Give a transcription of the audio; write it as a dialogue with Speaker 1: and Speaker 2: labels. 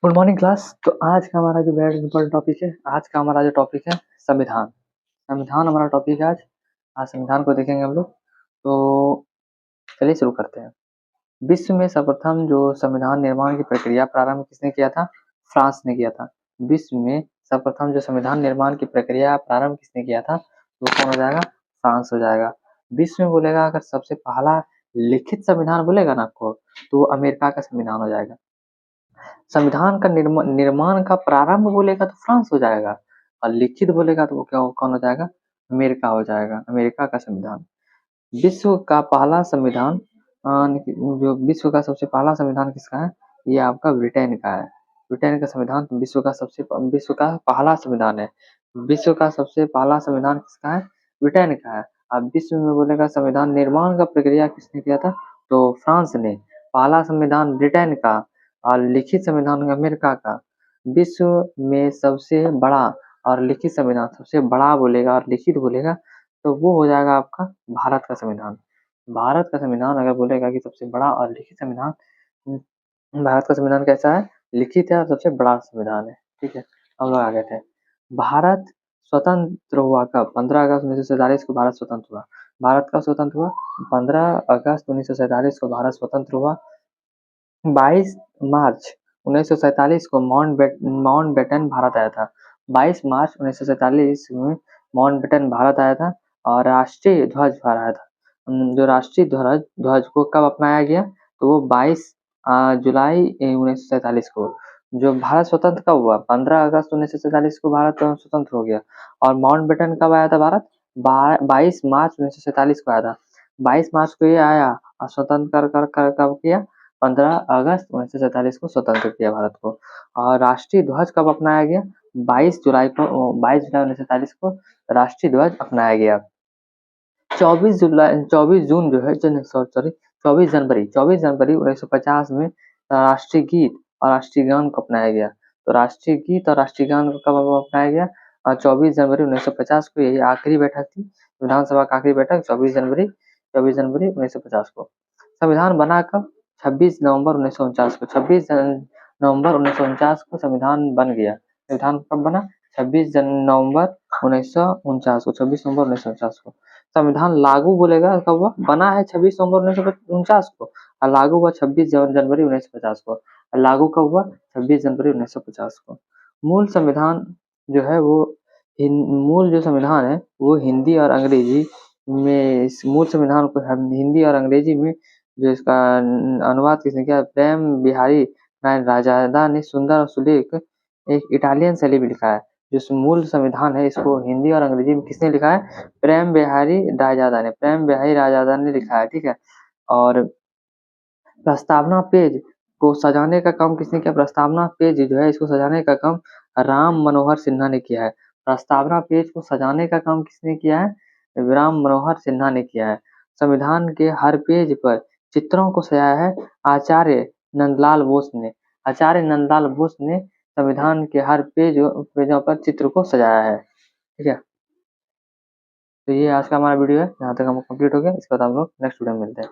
Speaker 1: Good morning class. तो आज का हमारा जो बेहद इम्पोर्टेंट टॉपिक है, आज का हमारा जो टॉपिक है संविधान। संविधान हमारा टॉपिक है आज। आज संविधान को देखेंगे हम लोग। तो चलिए शुरू करते हैं। विश्व में सर्वप्रथम जो संविधान निर्माण की प्रक्रिया प्रारंभ किसने किया था? फ्रांस ने किया था। विश्व में सर्वप्रथम जो संविधान निर्माण की प्रक्रिया प्रारंभ किसने किया था? वो कौन हो जाएगा? फ्रांस हो जाएगा। विश्व में बोलेगा अगर सबसे पहला लिखित संविधान बोलेगा ना आपको, तो अमेरिका का संविधान हो जाएगा। संविधान का निर्माण का प्रारंभ बोलेगा तो फ्रांस हो जाएगा, और लिखित बोलेगा तो वो कौन हो जाएगा? अमेरिका हो जाएगा, अमेरिका का संविधान। विश्व का पहला संविधान जो विश्व का सबसे पहला संविधान किसका है? ये आपका ब्रिटेन का है। ब्रिटेन का संविधान विश्व का पहला संविधान है। विश्व का सबसे पहला संविधान किसका है? ब्रिटेन का है। अब विश्व में बोलेगा संविधान निर्माण का प्रक्रिया किसने किया था? तो फ्रांस ने। पहला संविधान ब्रिटेन का और लिखित संविधान अमेरिका का। विश्व में सबसे बड़ा और लिखित संविधान, सबसे बड़ा बोलेगा और लिखित बोलेगा तो वो हो जाएगा आपका भारत का संविधान। भारत का संविधान अगर बोलेगा कि सबसे बड़ा और लिखित संविधान, भारत का संविधान कैसा है? लिखित है और सबसे बड़ा संविधान है। ठीक है, हम लोग आगे थे। भारत स्वतंत्र हुआ कब? 15 अगस्त 1947 को भारत स्वतंत्र हुआ। भारत कब स्वतंत्र हुआ? 15 अगस्त 1947 को भारत स्वतंत्र हुआ। 22 मार्च 1947 को माउंटबेटन भारत आया था। 22 मार्च 1947 में माउंटबेटन भारत आया था और राष्ट्रीय ध्वज फहराया था। जो राष्ट्रीय ध्वज को कब अपनाया गया? तो वो 22 जुलाई 1947 को। जो भारत स्वतंत्र कब हुआ? 15 अगस्त 1947 को भारत स्वतंत्र हो गया। और माउंटबेटन कब आया था भारत? 22 मार्च 1947 को आया था। 22 मार्च को ये आया और स्वतंत्र कर कब किया? 15 अगस्त 1947 को स्वतंत्र किया भारत को। और राष्ट्रीय ध्वज कब अपनाया गया? 22 जुलाई 1947 को राष्ट्रीय ध्वज अपनाया गया। 24 जून जो है, 24 जनवरी 1950 में राष्ट्रीय गीत और राष्ट्रीय गान को अपनाया गया। तो राष्ट्रीय गीत और राष्ट्रीय गान को कब अपनाया गया? 24 जनवरी 1950 को। यही आखिरी बैठक थी, विधानसभा का आखिरी बैठक 24 जनवरी 1950 को। संविधान बना कब? 26 नवंबर 1949 को। 26 नवंबर 1949 को संविधान बन गया। संविधान कब बना? 26 नवंबर 1949 को। 26 नवंबर 1949 को। संविधान लागू बोलेगा कब हुआ? बना है 26 नवंबर 1949 को और लागू हुआ 26 जनवरी 1950 को। और लागू कब हुआ? 26 जनवरी 1950 को। मूल संविधान जो है वो मूल जो संविधान है वो हिंदी और अंग्रेजी में, इस मूल संविधान को हम हिंदी और अंग्रेजी में जो इसका अनुवाद किसने किया? प्रेम बिहारी राजादा ने सुंदर और सुलेख एक इटालियन शैली में लिखा है। जो मूल संविधान है इसको हिंदी और अंग्रेजी में किसने लिखा है? प्रेम बिहारी राजादा ने लिखा है। ठीक है, और प्रस्तावना पेज को सजाने का काम किसने किया? प्रस्तावना पेज जो है इसको सजाने का काम राम मनोहर सिन्हा ने किया है। प्रस्तावना पेज को सजाने का काम किसने किया है? राम मनोहर सिन्हा ने किया है। संविधान के हर पेज पर चित्रों को सजाया है आचार्य नंदलाल बोस ने। आचार्य नंदलाल बोस ने संविधान के हर पेजों पर चित्र को सजाया है। ठीक है, तो ये आज का हमारा वीडियो है, यहाँ तक हम कंप्लीट हो गया। इसके बाद हम लोग नेक्स्ट वीडियो में मिलते हैं।